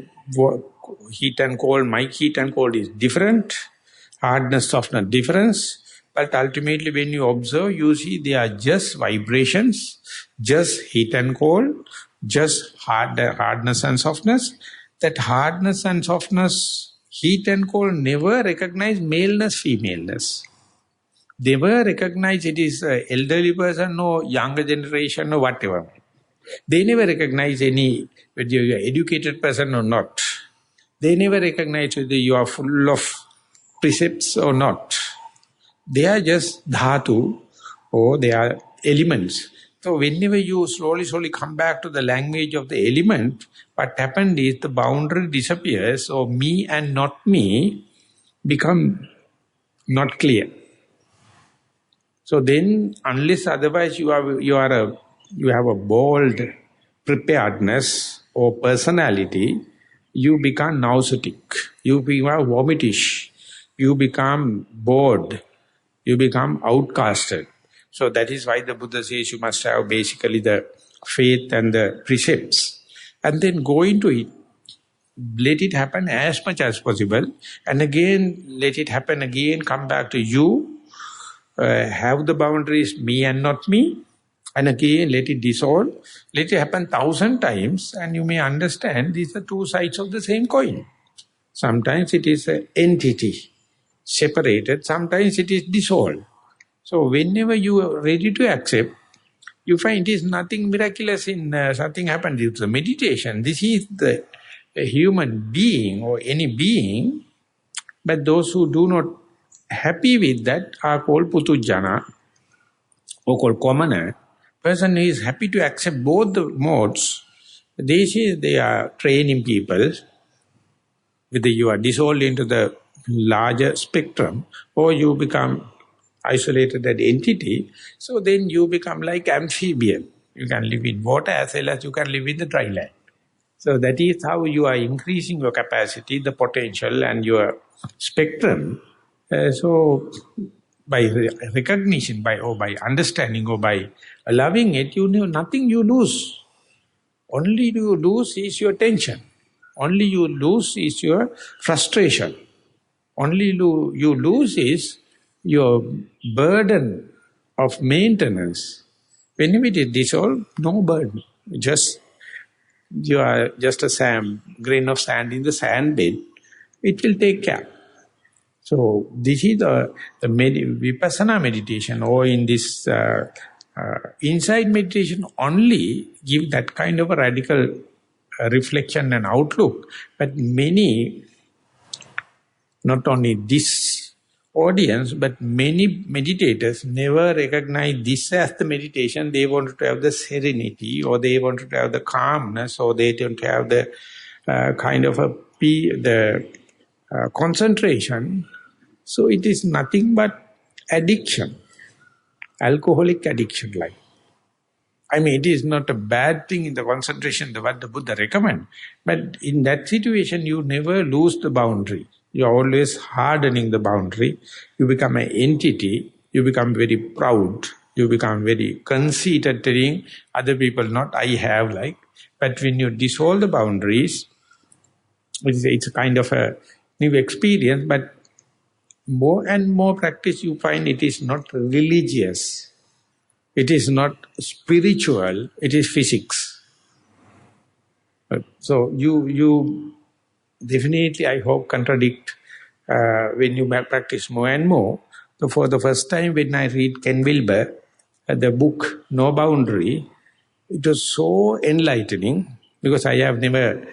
heat and cold, my heat and cold is different. Hardness, softness, difference. But ultimately when you observe, you see they are just vibrations, just heat and cold, just hardness and softness. That hardness and softness, heat and cold never recognize maleness, femaleness. They never recognize it is an elderly person or younger generation or whatever. They never recognize whether you are an educated person or not. They never recognize whether you are full of precepts or not. They are just dhatu or they are elements. So whenever you slowly come back to the language of the element, what happened is the boundary disappears, or me and not me become not clear. So then, unless otherwise you have a bold preparedness or personality, you become nauseatic, you become vomitish, you become bored, you become outcasted. So that is why the Buddha says you must have basically the faith and the precepts. And then go into it. Let it happen as much as possible. And again, let it happen again, come back to you. Have the boundaries, me and not me. And again, let it dissolve. Let it happen 1,000 times. And you may understand these are two sides of the same coin. Sometimes it is an entity separated. Sometimes it is dissolved. So whenever you are ready to accept, you find it is nothing miraculous in something happened due to the meditation. This is the human being or any being, but those who do not happy with that are called putujjana or called commoner. Person who is happy to accept both the modes, they are training people, whether you are dissolved into the larger spectrum or you become isolated that entity, so then you become like amphibian. You can live in water as well as you can live in the dry land. So that is how you are increasing your capacity, the potential and your spectrum. So by recognition, by understanding or by allowing it, you know nothing you lose. Only you lose is your tension. Only you lose is your frustration. Only you lose is your burden of maintenance. When it is dissolved, no burden. You are just a grain of sand in the sand bed. It will take care. So this is the vipassana meditation, or in this inside meditation only give that kind of a radical reflection and outlook. But many, not only this audience, but many meditators never recognize this as the meditation. They wanted to have the serenity, or they wanted to have the calmness, or they don't have the kind of concentration. So it is nothing but addiction, alcoholic addiction like. I mean, it is not a bad thing in the concentration, what the Buddha recommend. But in that situation, you never lose the boundary. You are always hardening the boundary. You become an entity. You become very proud. You become very conceited, telling other people not I have like. But when you dissolve the boundaries, it's a kind of a new experience. But more and more practice, you find it is not religious. It is not spiritual, it is physics. So you definitely, I hope, contradict when you practice more and more. So for the first time when I read Ken Wilber, the book No Boundary, it was so enlightening because I have never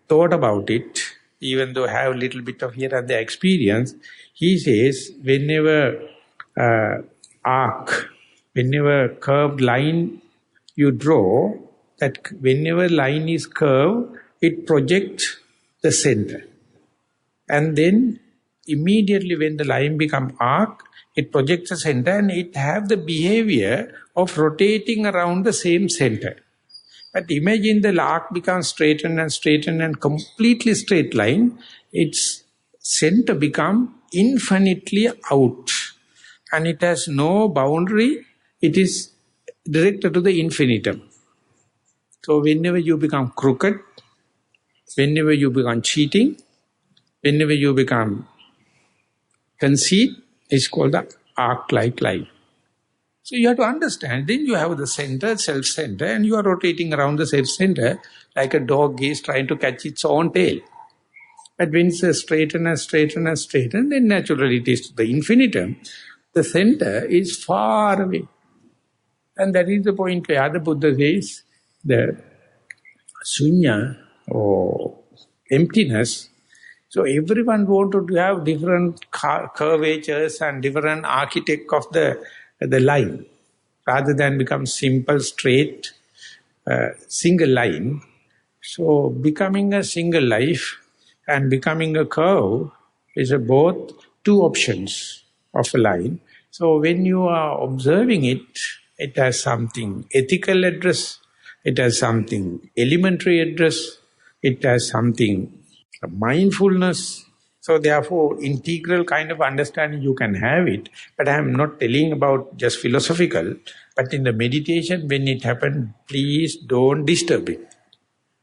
thought about it, even though I have a little bit of here and there experience. He says whenever whenever curved line you draw, that whenever line is curved, it projects the center. And then immediately when the line becomes arc, it projects the center and it have the behavior of rotating around the same center. But imagine the arc becomes straightened and completely straight line, its center become infinitely out. And it has no boundary, it is directed to the infinitum. So whenever you become crooked, whenever you become cheating, whenever you become conceit, it's called the arc-like line. So you have to understand, then you have the center, self-center, and you are rotating around the self-center like a dog is trying to catch its own tail. But when it's straighten, then naturally it is to the infinitum. The center is far away. And that is the point where the Buddha says the sunya or emptiness. So everyone wanted to have different curvatures and different architect of the line. Rather than become simple, straight, single line. So becoming a single life and becoming a curve is both two options of a line. So when you are observing it, it has something ethical address, it has something elementary address, it has something mindfulness. So therefore, integral kind of understanding you can have it. But I am not telling about just philosophical, but in the meditation, when it happens, please don't disturb it.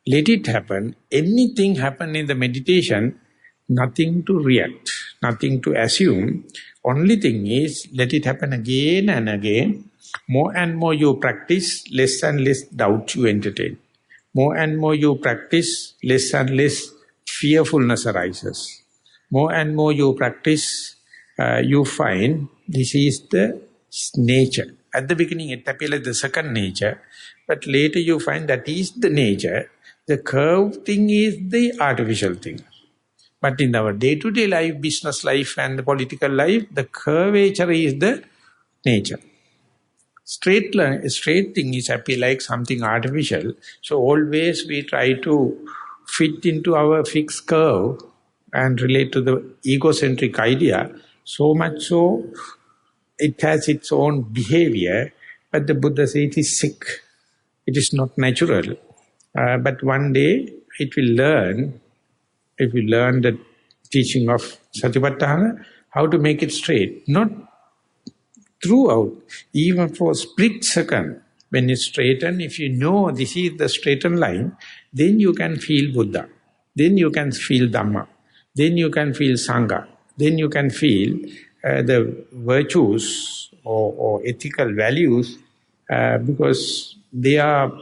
Let it happen. Anything happen in the meditation, nothing to react, nothing to assume. Only thing is, let it happen again and again. More and more you practice, less and less doubt you entertain. More and more you practice, less and less fearfulness arises. More and more you practice, you find this is the nature. At the beginning it appears like the second nature, but later you find that is the nature. The curved thing is the artificial thing. But in our day-to-day life, business life and the political life, the curvature is the nature. Straight thing is appear like something artificial. So always we try to fit into our fixed curve and relate to the egocentric idea. So much so, it has its own behavior. But the Buddha says it is sick. It is not natural. But one day it will learn, if we learn the teaching of Satipatthana, how to make it straight. Not throughout, even for a split second, when it's straightened, if you know this is the straightened line, then you can feel Buddha, then you can feel Dhamma, then you can feel Sangha, then you can feel the virtues or ethical values because they are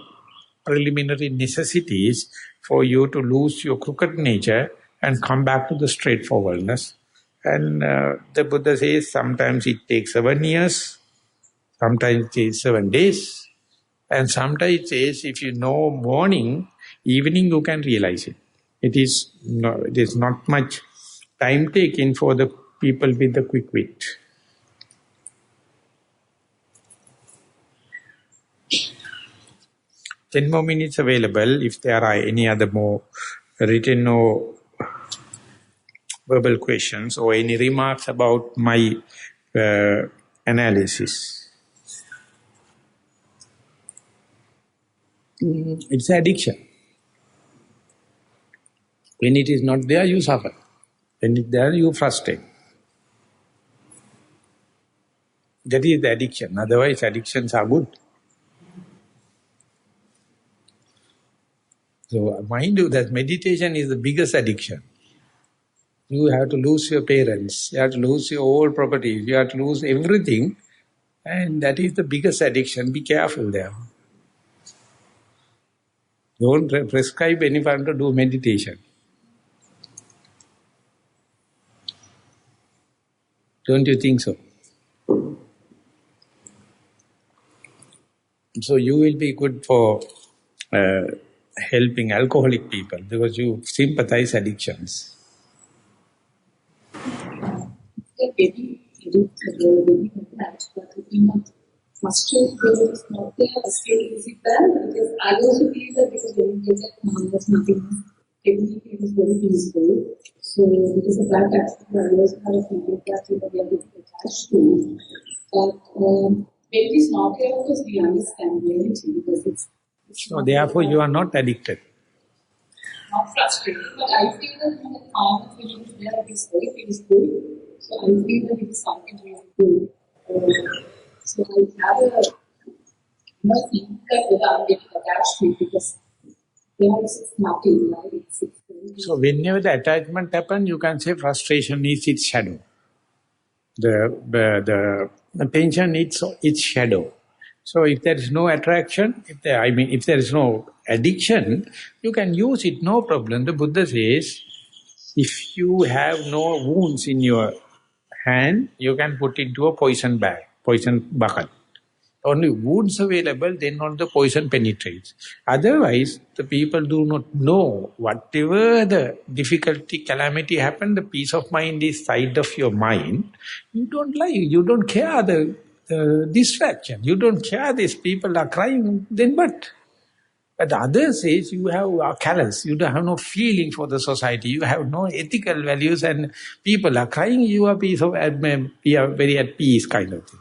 preliminary necessities for you to lose your crooked nature and come back to the straightforwardness. And the Buddha says sometimes it takes 7 years, sometimes it takes 7 days, and sometimes it says if you know morning, evening you can realize it. It is not much time taking for the people with the quick wit. Ten more minutes available. If there are any other more written or verbal questions or any remarks about my analysis. It's addiction. When it is not there, you suffer. When it's there, you frustrate. That is the addiction. Otherwise, addictions are good. So, mind you that meditation is the biggest addiction. You have to lose your parents, you have to lose your old properties, you have to lose everything, and that is the biggest addiction. Be careful there. Don't prescribe anyone to do meditation. Don't you think so? So you will be good for helping alcoholic people because you sympathize addictions. Very attached, but if you're not frustrated when it's not there, still is it there? Because I also feel that because when you get that calm, there's nothing, everything is very peaceful. So because of that aspect, I also have a feeling that we are getting attached to it. But when it is not there, because we understand reality, because it's so therefore you are not addicted. not frustrated, but I feel that when the calm feeling is there, it is very peaceful. So I feel that it is something really good. So I have a feeling that without getting attached to it because there is nothing, right? So whenever the attachment happens, you can say frustration is its shadow. The tension is its shadow. So if there is no attraction, if there is no addiction, you can use it, no problem. The Buddha says, if you have no wounds in your hand, you can put into a poison bag, poison bucket. Only wounds available, then not the poison penetrates. Otherwise, the people do not know whatever the difficulty, calamity happen, the peace of mind is side of your mind. You don't lie, you don't care the distraction, you don't care these people are crying, then what? But others says you are callous, you don't have no feeling for the society, you have no ethical values and people are crying, you are very at peace kind of thing.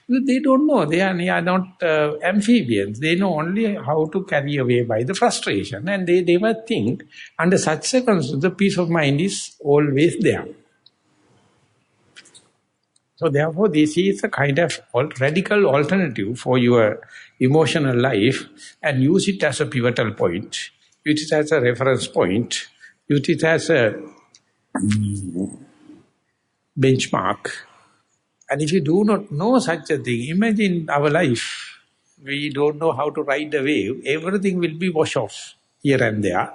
They don't know, they are not amphibians, they know only how to carry away by the frustration and they never think under such circumstances the peace of mind is always there. So therefore, this is a kind of radical alternative for your emotional life and use it as a pivotal point, use it as a reference point, use it as a benchmark. And if you do not know such a thing, imagine our life. We don't know how to ride the wave. Everything will be wash off here and there.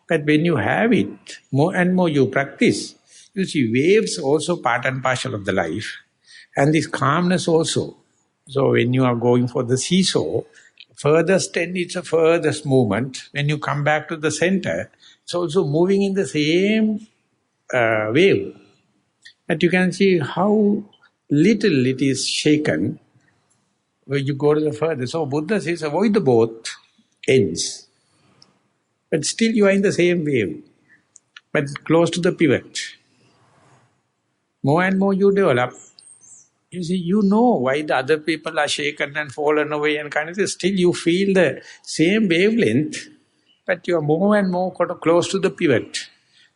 But when you have it, more and more you practice, you see waves also part and parcel of the life. And this calmness also. So when you are going for the seesaw, furthest end it's a furthest movement. When you come back to the center, it's also moving in the same wave. But you can see how little it is shaken when you go to the further. So Buddha says avoid the both ends. But still you are in the same wave, but close to the pivot. More and more you develop, you see, you know why the other people are shaken and fallen away and kind of thing. Still you feel the same wavelength, but you are more and more close to the pivot.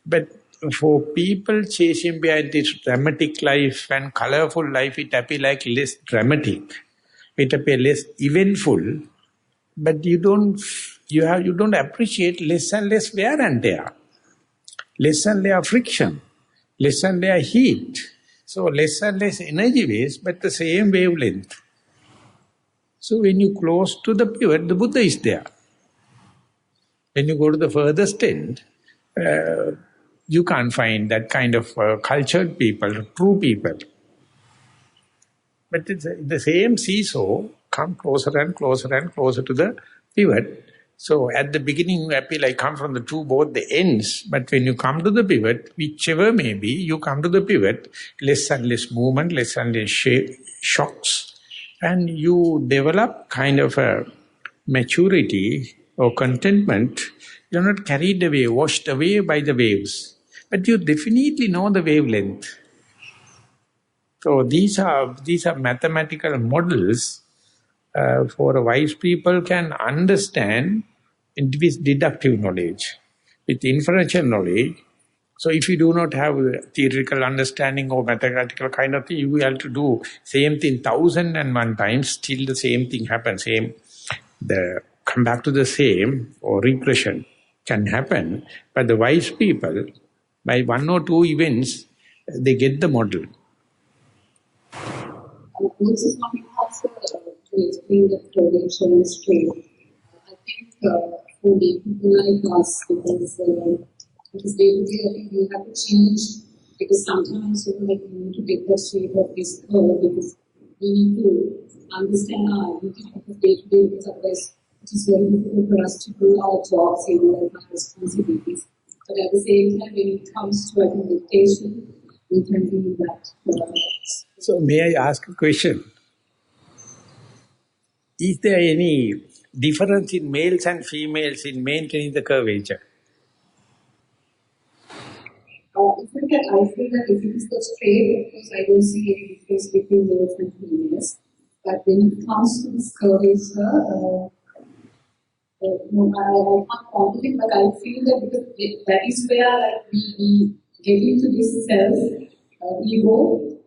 But for people chasing behind this dramatic life and colorful life, it appears like less dramatic. It appears less eventful, but you don't appreciate less and less wear and tear, less and less friction, less and less heat. So less and less energy waste, but the same wavelength. So when you close to the pivot, the Buddha is there. When you go to the furthest end, you can't find that kind of cultured people, true people. But it's the same seesaw, come closer and closer and closer to the pivot. So at the beginning you appeal, I come from both the ends, but when you come to the pivot, whichever may be, you come to the pivot, less and less movement, less and less shocks, and you develop kind of a maturity or contentment. You're not carried away, washed away by the waves, but you definitely know the wavelength. So these are mathematical models for a wise people can understand with deductive knowledge, with inferential knowledge. So if you do not have theoretical understanding or mathematical kind of thing, you will have to do same thing 1001 times, still the same thing happens, come back to the same, or regression can happen. But the wise people, by one or two events, they get the model. This is not also to explain the prevention and strain. I think for people like us, because day to day, I think we have to change, because sometimes we need to take the shape of this curve, because we need to understand our identity, because day to day, because otherwise it is very difficult for us to do our jobs and our responsibilities. But at the same time, when it comes to meditation, we can do that. So may I ask a question? Is there any difference in males and females in maintaining the curvature? I feel that if it is the straight, of course, I don't see any difference between males and females. But when it comes to this curvature, I can't comment, but I feel that because that is where we get into this ego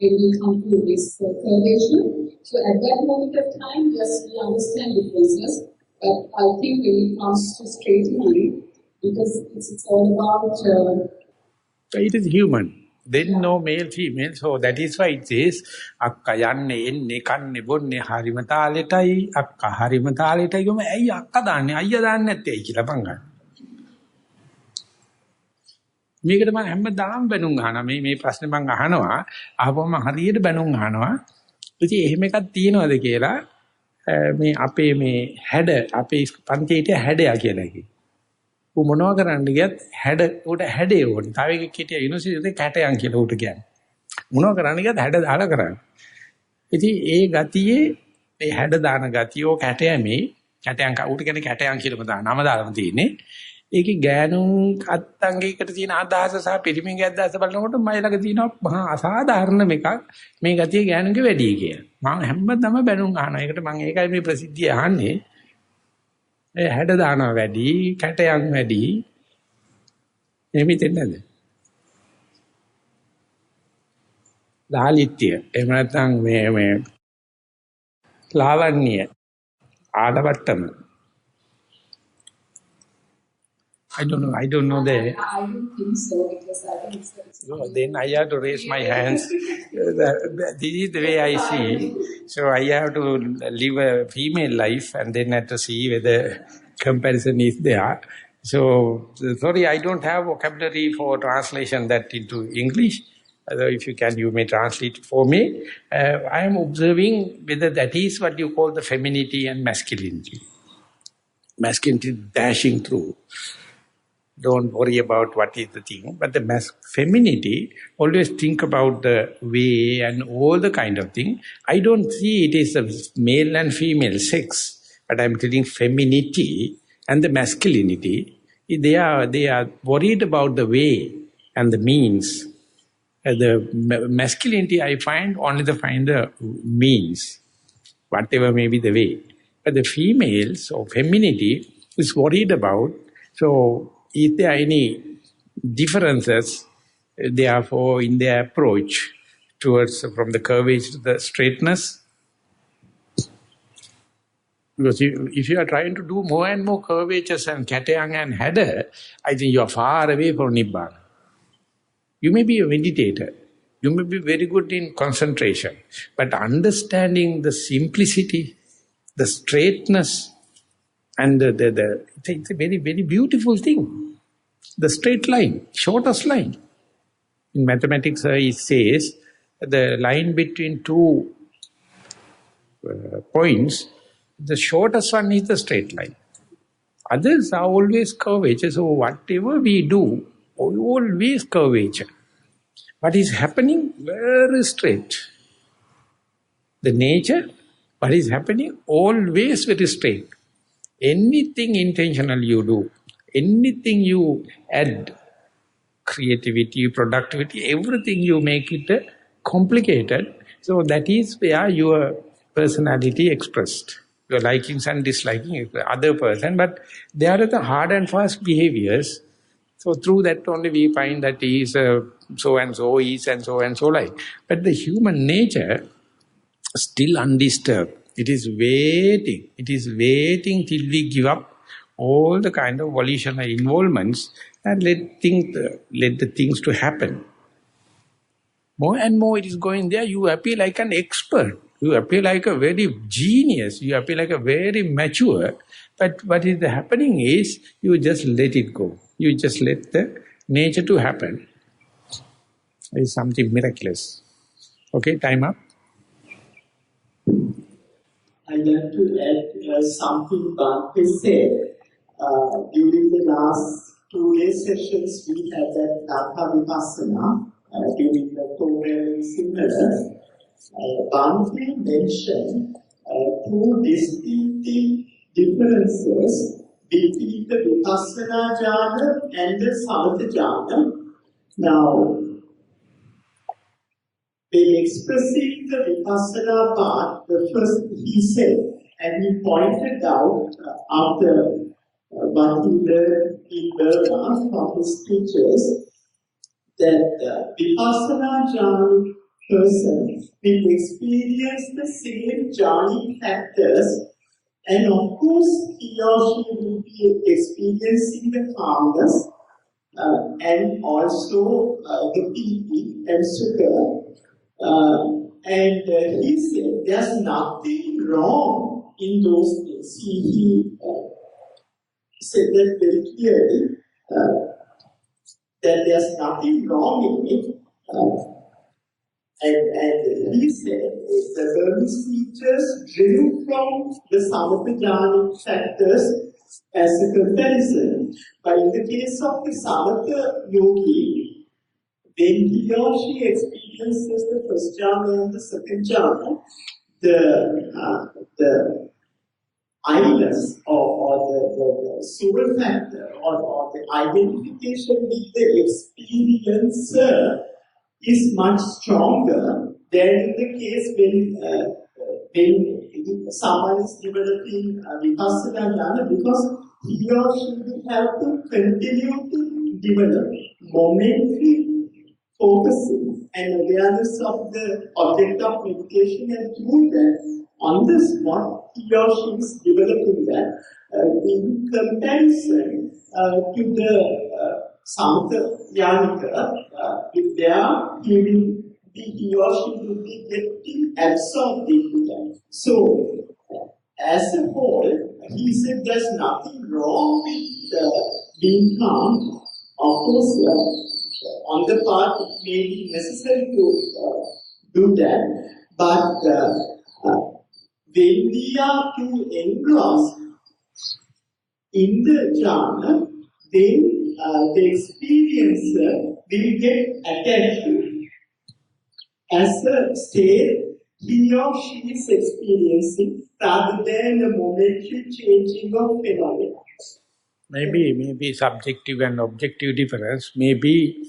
when we come to this curvature. So at that moment of time, yes, we understand differences. But I think when it comes to straight line, because it's all about... it is human. Then no male, female. So that is why it says, akka yanne enne kanne bonne harima taletai, akka harima taletai. Gome ay akka danne, ayya danne natte kila panga. මේකට මම හැමදාම බැනුම් අහනවා මේ ප්‍රශ්නේ මම අහනවා අහපුවම හරියට බැනුම් අහනවා ඉතින් එහෙම එකක් තියනවාද කියලා මේ අපේ මේ හැඩ අපේ පන්තියේ හැඩය කියලා එකයි ඌ මොනවා කරන්න ගියත් හැඩ උට හැඩේ ඕනේ තව එකෙක් හිටියා යුනිවර්සිටි එකේ කැටයන් කියලා උට කියන්නේ මොනවා කරන්න ගියත් හැඩ දාලා කරන්නේ ඉතින් ඒ ගතියේ මේ හැඩ දාන ගතිය ඕ කැටයමේ කැටයන් උට කියන්නේ කැටයන් කියලාම දාන නම දාලා තියෙන්නේ ඒකේ ගෑනුන් අත්ංගයකට තියෙන අදහස සහ පිරිමින්ගේ අදහස බලනකොට මම ළඟ තියෙනවා මහා අසාධාරණ එකක් මේ ගතිය ගෑනුන්ගේ වැඩි කියලා. මම හැමදාම බැනුම් අහනවා. ඒකට මම ඒකයි මේ ප්‍රසිද්ධිය අහන්නේ. ඒ හැඩ දානවා වැඩි, කැටයන් වැඩි. එහෙම හිතෙන්නේ නැද්ද? ලාලිත්‍ය. එහෙම නැත්නම් මේ ලාවන්‍ය ආඩවට්ටම I don't know. I don't think so, because I think it's no, then I have to raise my hands. This is the way I see. So I have to live a female life and then have to see whether comparison is there. So, sorry, I don't have vocabulary for translation that into English. Although if you can, you may translate it for me. I am observing whether that is what you call the femininity and masculinity. Masculinity dashing through. Don't worry about what is the thing. But the femininity, always think about the way and all the kind of thing. I don't see it is a male and female sex, but I'm telling femininity and the masculinity. They are worried about the way and the means. The masculinity, I find only to find the means, whatever may be the way. But the females or femininity is worried about. So, is there any differences, therefore, in their approach towards from the curvature to the straightness? Because if you are trying to do more and more curvatures and catayang and header, I think you are far away from Nibbana. You may be a meditator. You may be very good in concentration. But understanding the simplicity, the straightness, and it's a very, very beautiful thing. The straight line, shortest line. In mathematics, it says the line between two points, the shortest one is the straight line. Others are always curvature. So whatever we do, always curvature. What is happening? Very straight. The nature, what is happening? Always very straight. Anything intentional you do, anything you add, creativity, productivity, everything you make it complicated. So that is where your personality expressed. Your likings and disliking is the other person, but they are the hard and fast behaviors. So through that only we find that he is so and so, is and so like. But the human nature still undisturbed. It is waiting. It is waiting till we give up all the kind of volitional involvements and let the things to happen. More and more it is going there. You appear like an expert. You appear like a very genius. You appear like a very mature. But what is happening is you just let it go. You just let the nature to happen. It is something miraculous. Okay, time up. I'd like to add something Bhante said. During the last 2 day sessions, we had that Dhamma Vipassana during the program similar. Bhante mentioned two distinctive differences between the Vipassana jhana and the Samatha jhana. Now, when expressing the Vipassana part, the first he said, and he pointed out after what he learned in Burma from his teachers, that Vipassana jhana person will experience the same jhanic factors, and of course he or she will be experiencing the calmness and also the piti and sukha. And he said there's nothing wrong in those things. He said that very clearly, that there's nothing wrong in it. And he said the Burmese teachers drew from the Samatha jhanic factors as a comparison. But in the case of the Samatha yogi, when he or she experiences the first jhana and the second jhana, the I-ness or the soul factor or the identification with the experiencer is much stronger than in the case when someone is developing Vipassana jhana, because he or she will have to continue to develop momentary focusing and awareness of the object of meditation, and through that, on the spot, he or she is developing that in comparison to the Samatha Yanika, if he or she will be getting absorbed into that. So, as a whole, he said there's nothing wrong with being calm. Of course, on the part, it may be necessary to do that, but when we are too engrossed in the jhana, then the experiencer will get attached to it as a state he or she is experiencing rather than a momentary changing of phenomena. Maybe subjective and objective difference. Maybe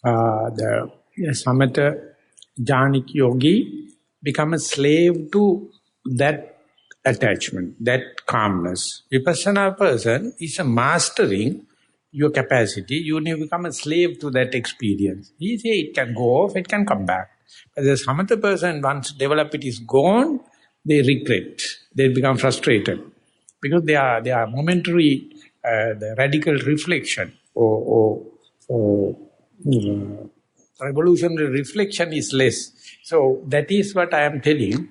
the Samatha jhanic yogi become a slave to that attachment, that calmness. Vipassana person is a mastering your capacity. You need to become a slave to that experience. He say it can go off, it can come back. But the Samatha person, once develop it is gone, they regret. They become frustrated because they are momentary. The radical reflection or revolutionary reflection is less. So that is what I am telling,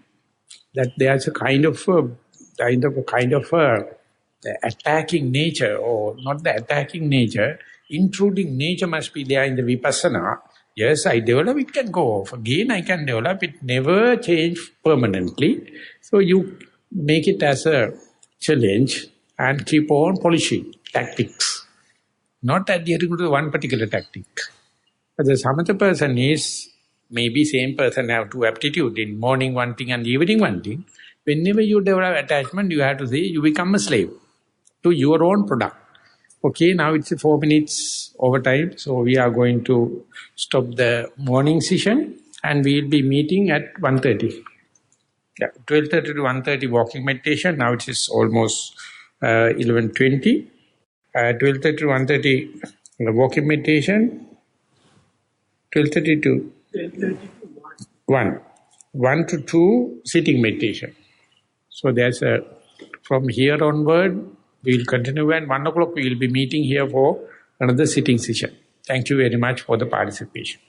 that there's a kind of the attacking nature, or not the attacking nature, intruding nature must be there in the Vipassana. Yes, I develop, it can go off. Again, I can develop, it never change permanently. So you make it as a challenge and keep on polishing tactics. Not adhering to one particular tactic. But the samatha person is, maybe same person have two aptitude, in morning one thing and evening one thing. Whenever you develop attachment, you have to say, you become a slave to your own product. Okay, now it's 4 minutes overtime, so we are going to stop the morning session and we will be meeting at 1:30. Yeah, 12:30 to 1:30 walking meditation. Now it is almost 11:20. 12:30 to 1:30 walking meditation. 12:30 to 1. 1 to 2 sitting meditation. So there's a, from here onward, we will continue, and 1 o'clock we will be meeting here for another sitting session. Thank you very much for the participation.